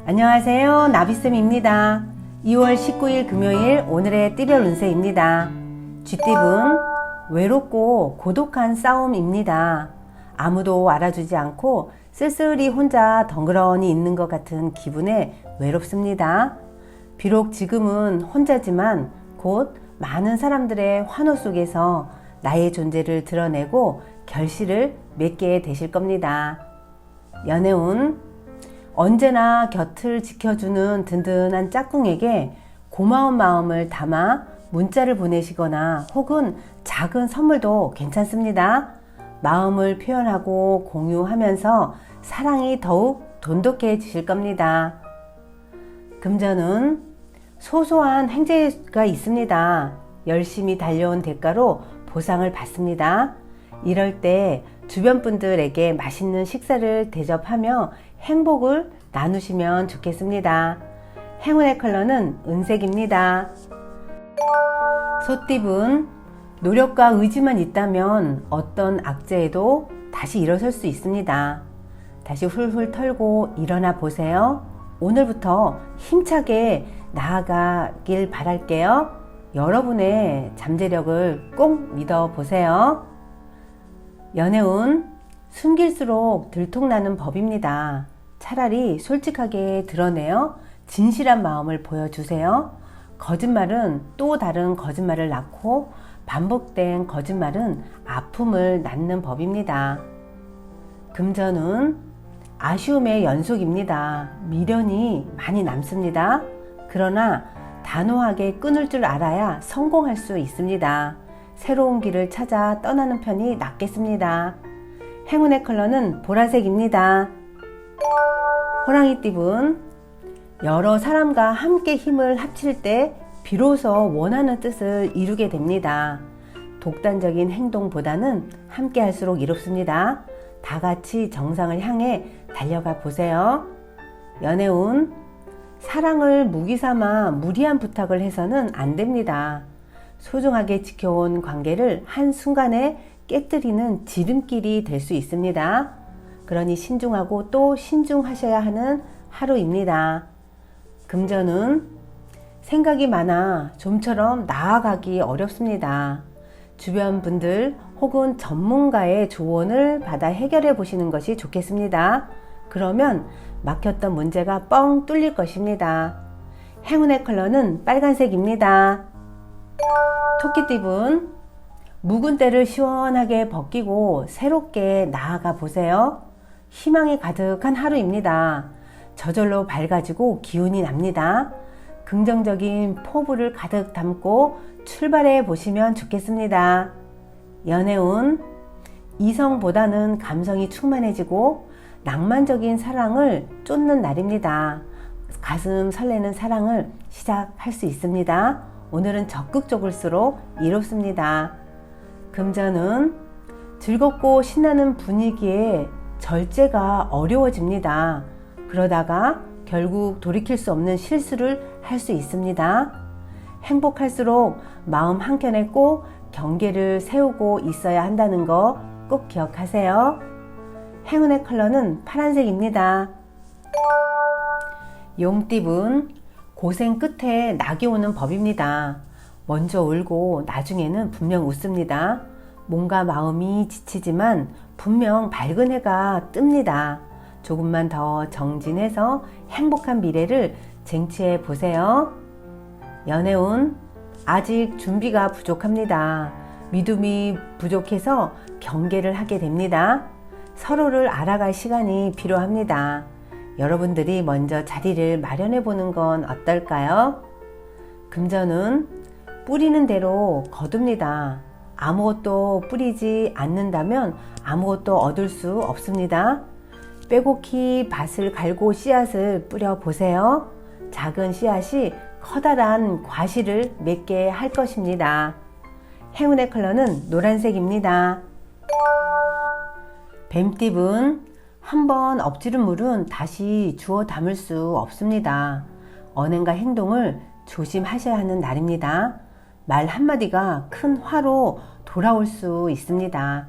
안녕하세요. 나비쌤입니다. 2월 19일 금요일 오늘의 띠별 운세입니다. 쥐띠분 외롭고 고독한 싸움입니다. 아무도 알아주지 않고 쓸쓸히 혼자 덩그러니 있는 것 같은 기분에 외롭습니다. 비록 지금은 혼자지만 곧 많은 사람들의 환호 속에서 나의 존재를 드러내고 결실을 맺게 되실 겁니다. 연애운 언제나 곁을 지켜주는 든든한 짝꿍에게 고마운 마음을 담아 문자를 보내시거나 혹은 작은 선물도 괜찮습니다. 마음을 표현하고 공유하면서 사랑이 더욱 돈독해지실 겁니다. 금전은 소소한 횡재가 있습니다. 열심히 달려온 대가로 보상을 받습니다. 이럴 때 주변 분들에게 맛있는 식사를 대접하며 행복을 나누시면 좋겠습니다. 행운의 컬러는 은색입니다. 소띠분 노력과 의지만 있다면 어떤 악재에도 다시 일어설 수 있습니다. 다시 훌훌 털고 일어나 보세요. 오늘부터 힘차게 나아가길 바랄게요. 여러분의 잠재력을 꼭 믿어보세요. 연애운 숨길수록 들통나는 법입니다. 차라리 솔직하게 드러내어 진실한 마음을 보여주세요. 거짓말은 또 다른 거짓말을 낳고 반복된 거짓말은 아픔을 낳는 법입니다. 금전은 아쉬움의 연속입니다. 미련이 많이 남습니다. 그러나 단호하게 끊을 줄 알아야 성공할 수 있습니다. 새로운 길을 찾아 떠나는 편이 낫겠습니다. 행운의 컬러는 보라색입니다. 호랑이띠분 여러 사람과 함께 힘을 합칠 때 비로소 원하는 뜻을 이루게 됩니다. 독단적인 행동보다는 함께 할수록 이롭습니다. 다 같이 정상을 향해 달려가 보세요. 연애운 사랑을 무기 삼아 무리한 부탁을 해서는 안 됩니다. 소중하게 지켜온 관계를 한순간에 깨뜨리는 지름길이 될 수 있습니다. 그러니 신중하고 또 신중하셔야 하는 하루입니다. 금전은 생각이 많아 좀처럼 나아가기 어렵습니다. 주변 분들 혹은 전문가의 조언을 받아 해결해 보시는 것이 좋겠습니다. 그러면 막혔던 문제가 뻥 뚫릴 것입니다. 행운의 컬러는 빨간색입니다. 토끼띠분 묵은 때를 시원하게 벗기고 새롭게 나아가 보세요. 희망이 가득한 하루입니다. 저절로 밝아지고 기운이 납니다. 긍정적인 포부를 가득 담고 출발해 보시면 좋겠습니다. 연애운 이성보다는 감성이 충만해지고 낭만적인 사랑을 쫓는 날입니다. 가슴 설레는 사랑을 시작할 수 있습니다. 오늘은 적극적일수록 이롭습니다. 금전은 즐겁고 신나는 분위기에 절제가 어려워집니다. 그러다가 결국 돌이킬 수 없는 실수를 할 수 있습니다. 행복할수록 마음 한켠에 꼭 경계를 세우고 있어야 한다는 거 꼭 기억하세요. 행운의 컬러는 파란색입니다. 용띠분 고생 끝에 낙이 오는 법입니다. 먼저 울고 나중에는 분명 웃습니다. 몸과 마음이 지치지만 분명 밝은 해가 뜹니다. 조금만 더 정진해서 행복한 미래를 쟁취해 보세요. 연애운 아직 준비가 부족합니다. 믿음이 부족해서 경계를 하게 됩니다. 서로를 알아갈 시간이 필요합니다. 여러분들이 먼저 자리를 마련해 보는 건 어떨까요? 금전은 뿌리는 대로 거둡니다. 아무것도 뿌리지 않는다면 아무것도 얻을 수 없습니다. 빼곡히 밭을 갈고 씨앗을 뿌려 보세요. 작은 씨앗이 커다란 과실을 맺게 할 것입니다. 행운의 컬러는 노란색입니다. 뱀띠분 한번 엎지른 물은 다시 주워 담을 수 없습니다. 언행과 행동을 조심하셔야 하는 날입니다. 말 한마디가 큰 화로 돌아올 수 있습니다.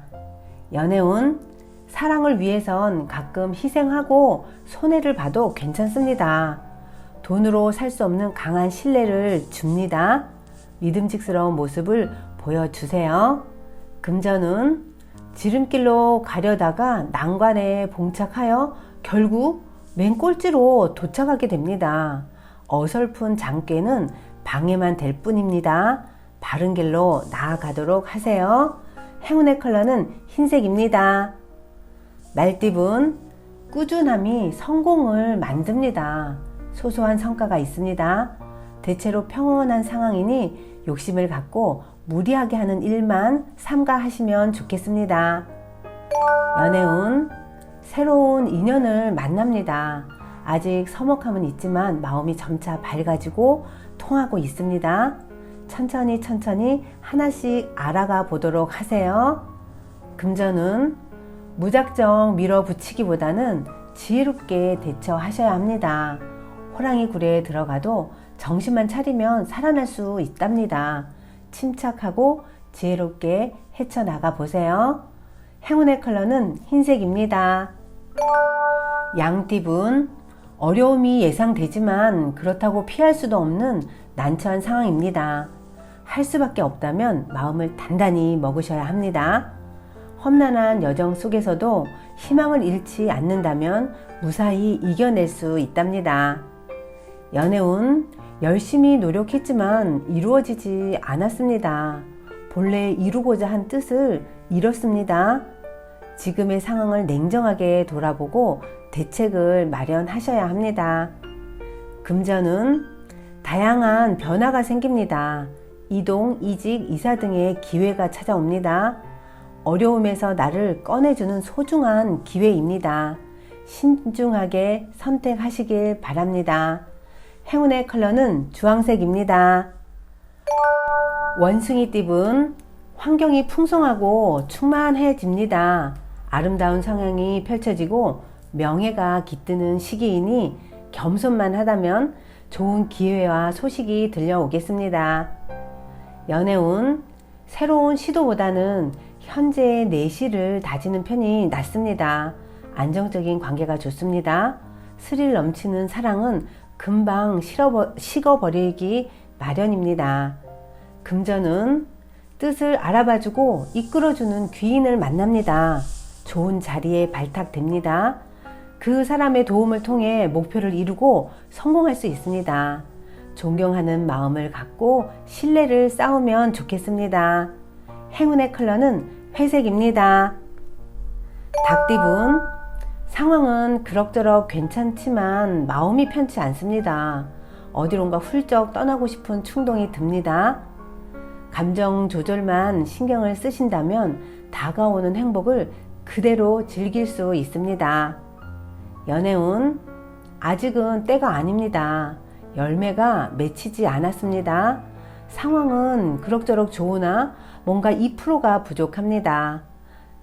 연애운 사랑을 위해선 가끔 희생하고 손해를 봐도 괜찮습니다. 돈으로 살 수 없는 강한 신뢰를 줍니다. 믿음직스러운 모습을 보여주세요. 금전은 지름길로 가려다가 난관에 봉착하여 결국 맨 꼴찌로 도착하게 됩니다. 어설픈 장꾀는 방해만 될 뿐입니다. 바른 길로 나아가도록 하세요. 행운의 컬러는 흰색입니다. 말띠분, 꾸준함이 성공을 만듭니다. 소소한 성과가 있습니다. 대체로 평온한 상황이니 욕심을 갖고 무리하게 하는 일만 삼가하시면 좋겠습니다. 연애운, 새로운 인연을 만납니다. 아직 서먹함은 있지만 마음이 점차 밝아지고 통하고 있습니다. 천천히 하나씩 알아가 보도록 하세요. 금전은 무작정 밀어붙이기보다는 지혜롭게 대처하셔야 합니다. 호랑이 굴에 들어가도 정신만 차리면 살아날 수 있답니다. 침착하고 지혜롭게 헤쳐나가 보세요. 행운의 컬러는 흰색입니다. 양띠분, 어려움이 예상되지만 그렇다고 피할 수도 없는 난처한 상황입니다. 할 수밖에 없다면 마음을 단단히 먹으셔야 합니다. 험난한 여정 속에서도 희망을 잃지 않는다면 무사히 이겨낼 수 있답니다. 연애운, 열심히 노력했지만 이루어지지 않았습니다. 본래 이루고자 한 뜻을 잃었습니다. 지금의 상황을 냉정하게 돌아보고 대책을 마련하셔야 합니다. 금전은 다양한 변화가 생깁니다. 이동, 이직, 이사 등의 기회가 찾아옵니다. 어려움에서 나를 꺼내주는 소중한 기회입니다. 신중하게 선택하시길 바랍니다. 행운의 컬러는 주황색입니다. 원숭이띠분, 환경이 풍성하고 충만해집니다. 아름다운 성향이 펼쳐지고 명예가 깃드는 시기이니 겸손만 하다면 좋은 기회와 소식이 들려오겠습니다. 연애운, 새로운 시도보다는 현재의 내실을 다지는 편이 낫습니다. 안정적인 관계가 좋습니다. 스릴 넘치는 사랑은 금방 식어버리기 마련입니다. 금전은 뜻을 알아봐주고 이끌어주는 귀인을 만납니다. 좋은 자리에 발탁됩니다. 그 사람의 도움을 통해 목표를 이루고 성공할 수 있습니다. 존경하는 마음을 갖고 신뢰를 쌓으면 좋겠습니다. 행운의 컬러는 회색입니다. 닭띠분, 상황은 그럭저럭 괜찮지만 마음이 편치 않습니다. 어디론가 훌쩍 떠나고 싶은 충동이 듭니다. 감정 조절만 신경을 쓰신다면 다가오는 행복을 그대로 즐길 수 있습니다. 연애운, 아직은 때가 아닙니다. 열매가 맺히지 않았습니다. 상황은 그럭저럭 좋으나 뭔가 2%가 부족합니다.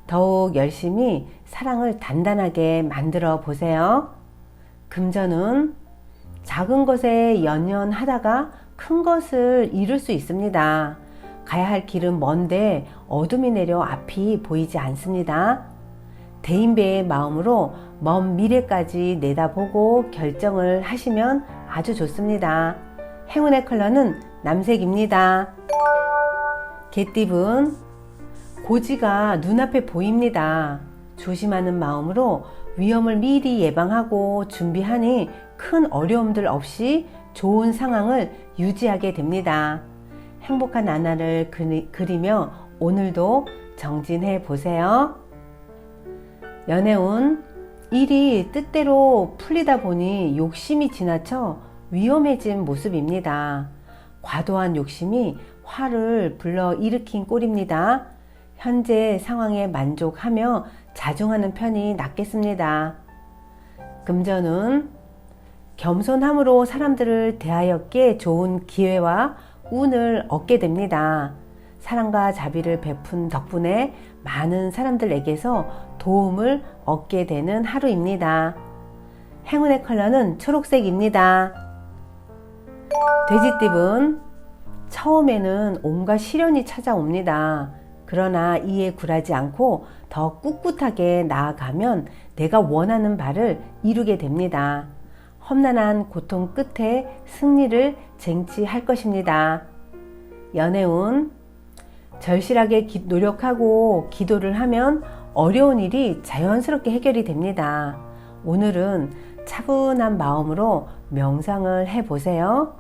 더욱 열심히 사랑을 단단하게 만들어 보세요. 금전은 작은 것에 연연하다가 큰 것을 이룰 수 있습니다. 가야 할 길은 먼데 어둠이 내려 앞이 보이지 않습니다. 대인배의 마음으로 먼 미래까지 내다보고 결정을 하시면 아주 좋습니다. 행운의 컬러는 남색입니다. 개띠분, 고지가 눈앞에 보입니다. 조심하는 마음으로 위험을 미리 예방하고 준비하니 큰 어려움들 없이 좋은 상황을 유지하게 됩니다. 행복한 나날을 그리며 오늘도 정진해 보세요. 연애운, 일이 뜻대로 풀리다 보니 욕심이 지나쳐 위험해진 모습입니다. 과도한 욕심이 화를 불러일으킨 꼴입니다. 현재 상황에 만족하며 자중하는 편이 낫겠습니다. 금전은 겸손함으로 사람들을 대하였기에 좋은 기회와 운을 얻게 됩니다. 사랑과 자비를 베푼 덕분에 많은 사람들에게서 도움을 얻게 되는 하루입니다. 행운의 컬러는 초록색입니다. 돼지띠분, 처음에는 온갖 시련이 찾아옵니다. 그러나 이에 굴하지 않고 더 꿋꿋하게 나아가면 내가 원하는 바를 이루게 됩니다. 험난한 고통 끝에 승리를 쟁취할 것입니다. 연애운, 절실하게 노력하고 기도를 하면 어려운 일이 자연스럽게 해결이 됩니다. 오늘은 차분한 마음으로 명상을 해보세요.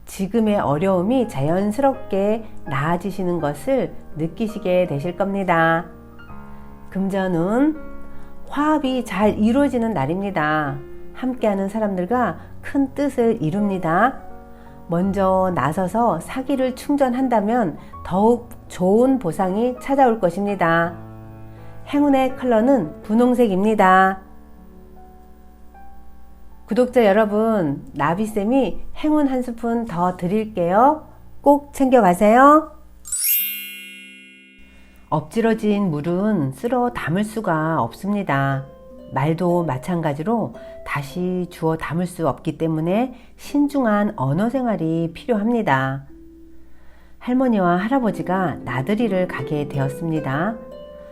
지금의 어려움이 자연스럽게 나아지시는 것을 느끼시게 되실 겁니다. 금전운, 화합이 잘 이루어지는 날입니다. 함께하는 사람들과 큰 뜻을 이룹니다. 먼저 나서서 사기를 충전한다면 더욱 좋은 보상이 찾아올 것입니다. 행운의 컬러는 분홍색입니다. 구독자 여러분, 나비쌤이 행운 한 스푼 더 드릴게요. 꼭 챙겨가세요. 엎질러진 물은 쓸어 담을 수가 없습니다. 말도 마찬가지로 다시 주워 담을 수 없기 때문에 신중한 언어 생활이 필요합니다. 할머니와 할아버지가 나들이를 가게 되었습니다.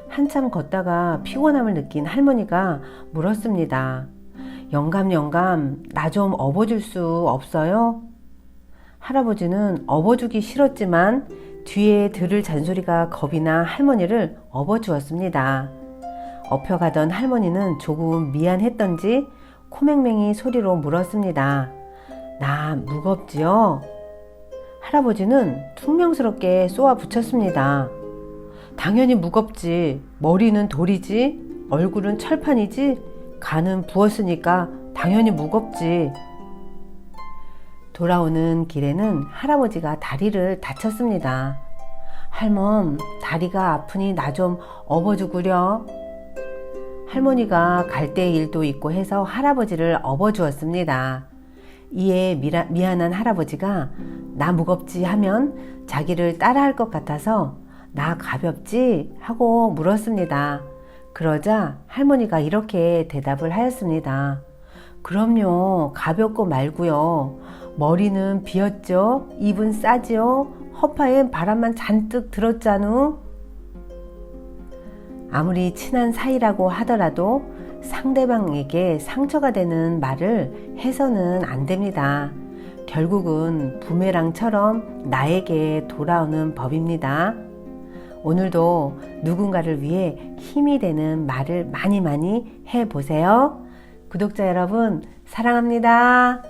한참 걷다가 피곤함을 느낀 할머니가 물었습니다. 영감, 나 좀 업어줄 수 없어요? 할아버지는 업어주기 싫었지만 뒤에 들을 잔소리가 겁이 나 할머니를 업어주었습니다. 업혀가던 할머니는 조금 미안했던지 코맹맹이 소리로 물었습니다. 나 무겁지요? 할아버지는 퉁명스럽게 쏘아 붙였습니다. 당연히 무겁지. 머리는 돌이지. 얼굴은 철판이지. 간은 부었으니까 당연히 무겁지. 돌아오는 길에는 할아버지가 다리를 다쳤습니다. 할멈, 다리가 아프니 나 좀 업어주구려. 할머니가 갈대 일도 있고 해서 할아버지를 업어주었습니다. 이에 미안한 할아버지가 나 무겁지 하면 자기를 따라할 것 같아서 나 가볍지? 하고 물었습니다. 그러자 할머니가 이렇게 대답을 하였습니다. 그럼요, 가볍고 말고요. 머리는 비었죠? 입은 싸지요? 허파엔 바람만 잔뜩 들었잖우? 아무리 친한 사이라고 하더라도 상대방에게 상처가 되는 말을 해서는 안 됩니다. 결국은 부메랑처럼 나에게 돌아오는 법입니다. 오늘도 누군가를 위해 힘이 되는 말을 많이 해보세요. 구독자 여러분, 사랑합니다.